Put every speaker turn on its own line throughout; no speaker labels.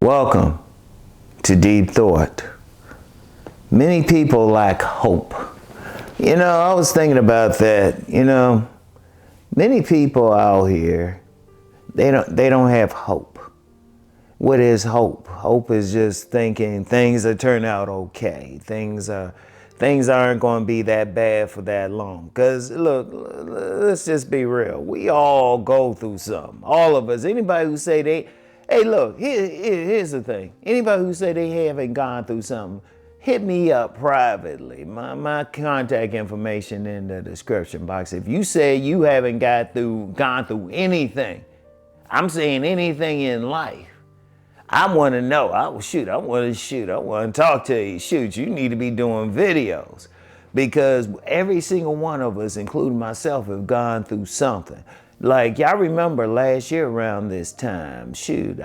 Welcome to Deep Thought. Many people lack hope. I was thinking about that. Many people out here, they don't have hope. What is hope? Hope is just thinking things will turn out okay. Things aren't going to be that bad for that long. Because look, let's just be real. We all go through something. All of us. Anybody who say hey, look, here's the thing. Anybody who say they haven't gone through something, hit me up privately. My contact information in the description box. If you say you haven't gone through anything, I'm saying anything in life, I want to know. I want to talk to you. Shoot, you need to be doing videos. Because every single one of us, including myself, have gone through something. Like, y'all remember last year around this time,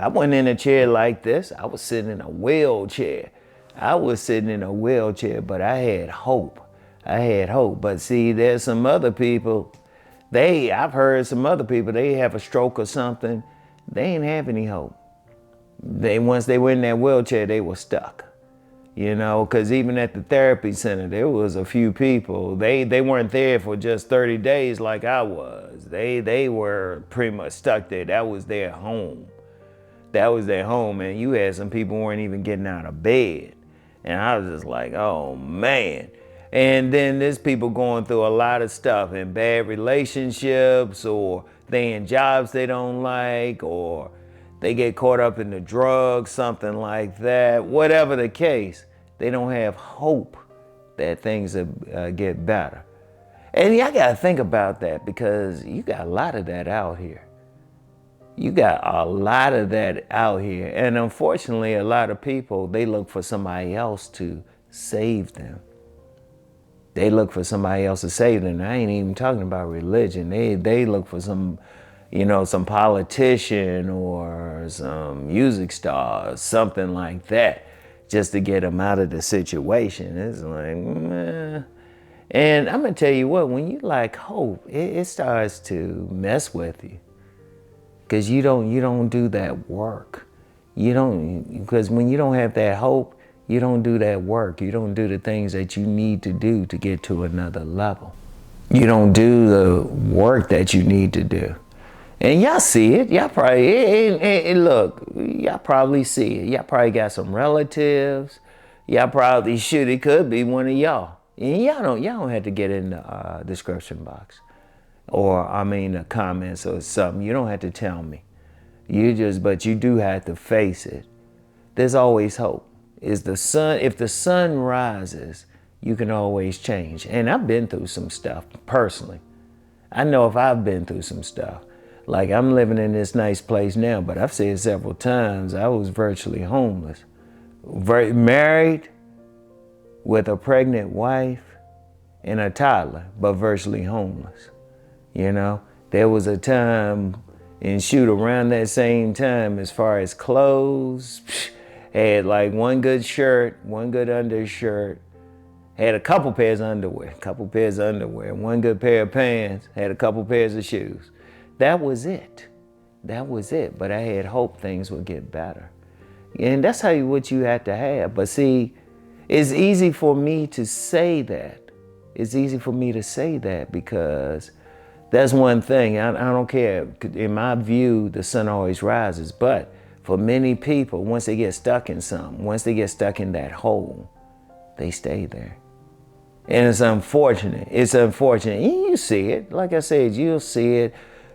I wasn't in a chair like this. I was sitting in a wheelchair. But I had hope. But see, there's some other people, I've heard some other people, they have a stroke or something, they ain't have any hope. Once they were in that wheelchair, they were stuck. Because even at the therapy center, there was a few people, they weren't there for just 30 days like I was. They were pretty much stuck there. That was their home. And you had some people who weren't even getting out of bed. And I was just like, oh man. And then there's people going through a lot of stuff in bad relationships, or they in jobs they don't like, or they get caught up in the drugs, something like that. Whatever the case, they don't have hope that things will get better. And y'all got to think about that, because you got a lot of that out here. And unfortunately, a lot of people, they look for somebody else to save them. I ain't even talking about religion. They look for some politician or some music star or something like that, just to get them out of the situation. It's like, meh. And I'm gonna tell you what, when you lack hope, it starts to mess with you. Because you don't do that work. Because when you don't have that hope, you don't do that work. You don't do the things that you need to do to get to another level. You don't do the work that you need to do. And y'all see it. Y'all probably, y'all probably see it. Y'all probably got some relatives. Y'all probably, it could be one of y'all. And y'all don't have to get in the description box. Or, the comments or something. You don't have to tell me. But you do have to face it. There's always hope. If the sun rises, you can always change. And I've been through some stuff, personally. I know if I've been through some stuff. Like, I'm living in this nice place now, but I've said several times, I was virtually homeless. Married with a pregnant wife and a toddler, but virtually homeless. There was a time, around that same time, as far as clothes, had like one good shirt, one good undershirt, had a couple pairs of underwear, one good pair of pants, had a couple pairs of shoes. That was it. But I had hope things would get better. And that's what you have to have. But see, it's easy for me to say that. Because that's one thing. I don't care. In my view, the sun always rises. But for many people, once they get stuck in something, once they get stuck in that hole, they stay there. And it's unfortunate. And you see it. Like I said, you'll see it.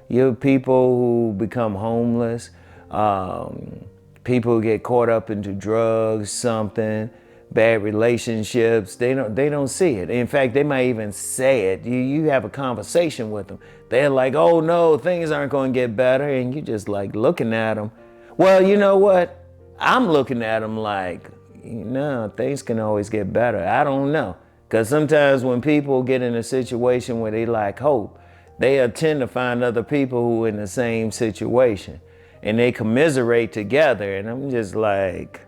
You're people who become homeless. People who get caught up into drugs, something. Bad relationships, they don't see it. In fact, they might even say it. You have a conversation with them. They're like, oh no, things aren't going to get better. And you just like looking at them. Well, you know what? I'm looking at them like, things can always get better. I don't know. Because sometimes when people get in a situation where they lack hope, they tend to find other people who are in the same situation. And they commiserate together. And I'm just like,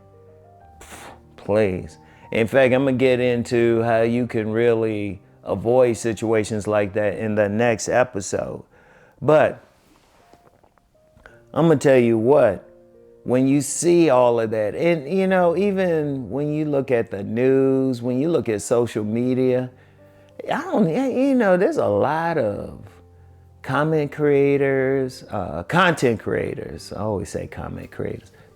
please. In fact, I'm going to get into how you can really avoid situations like that in the next episode. But I'm going to tell you what, when you see all of that, and you know, even when you look at the news, when you look at social media, you know, there's a lot of content creators, I always say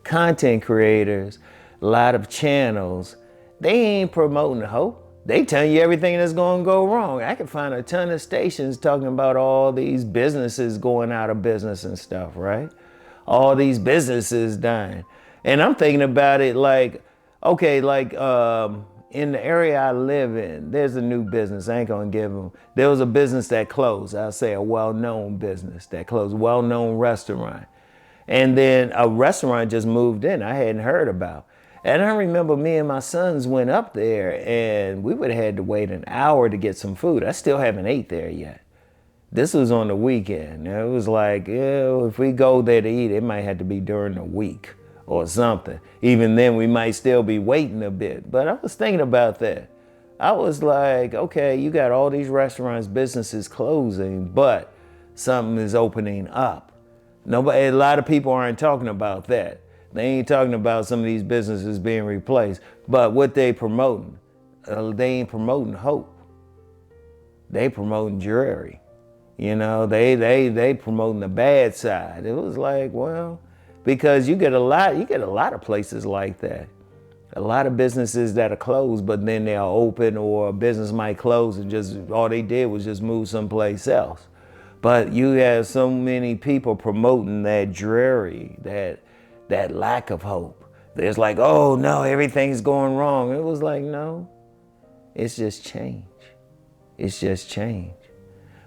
content creators, a lot of channels, they ain't promoting hope. They telling you everything that's gonna go wrong. I can find a ton of stations talking about all these businesses going out of business and stuff, right? All these businesses dying. And I'm thinking about it like, okay, like in the area I live in, there's a new business. I ain't gonna give them. There was a business that closed. I'll say a well-known business that closed, well-known restaurant. And then a restaurant just moved in I hadn't heard about. And I remember me and my sons went up there and we would have had to wait an hour to get some food. I still haven't ate there yet. This was on the weekend. It was like, yeah, if we go there to eat, it might have to be during the week or something. Even then, we might still be waiting a bit. But I was thinking about that. I was like, okay, you got all these restaurants, businesses closing, but something is opening up. A lot of people aren't talking about that. They ain't talking about some of these businesses being replaced. But what they promoting, they ain't promoting hope. They promoting dreary. You know, they promoting the bad side. It was like, well, because you get a lot of places like that. A lot of businesses that are closed, but then they are open, or a business might close and just all they did was just move someplace else. But you have so many people promoting that dreary, that lack of hope. There's like, oh no, everything's going wrong. It was like, no, it's just change. It's just change.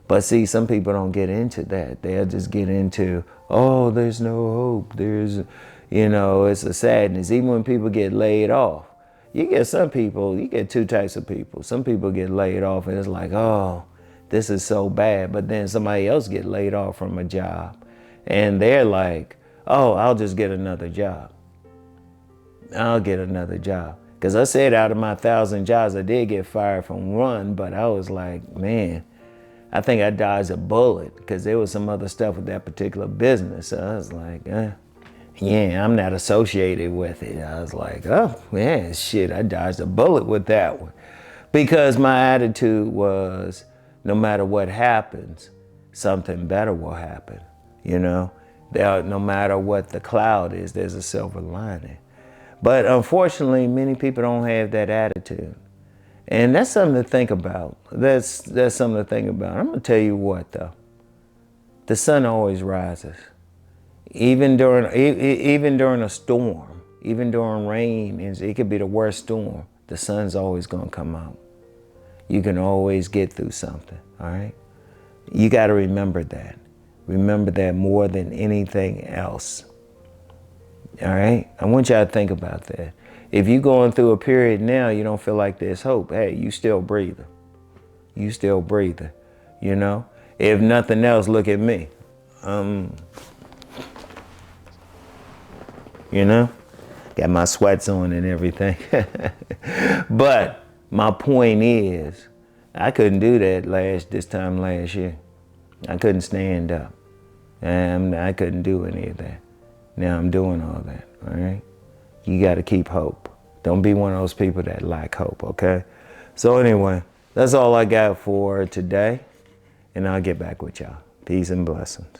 But see, some people don't get into that. They'll just get into, oh, there's no hope. There's, you know, it's a sadness. Even when people get laid off, you get two types of people. Some people get laid off and it's like, oh, this is so bad. But then somebody else get laid off from a job and they're like, oh, I'll just get another job. I'll get another job. Because I said out of my 1,000 jobs, I did get fired from one, but I was like, man, I think I dodged a bullet because there was some other stuff with that particular business. So I was like, yeah, I'm not associated with it. I was like, oh, man, shit, I dodged a bullet with that one. Because my attitude was, no matter what happens, something better will happen, you know? No matter what the cloud is, there's a silver lining. But unfortunately, many people don't have that attitude. And that's something to think about. That's something to think about. I'm gonna tell you what though, the sun always rises. Even during a storm, even during rain, it could be the worst storm, the sun's always gonna come out. You can always get through something, all right? You gotta remember that. Remember that more than anything else. All right? I want y'all to think about that. If you're going through a period now, you don't feel like there's hope. Hey, you still breathing. You still breathing, you know? If nothing else, look at me. You know? Got my sweats on and everything. But my point is, I couldn't do that this time last year. I couldn't stand up. And I couldn't do any of that. Now I'm doing all that, all right? You got to keep hope. Don't be one of those people that lack hope, okay? So anyway, that's all I got for today, and I'll get back with y'all. Peace and blessings.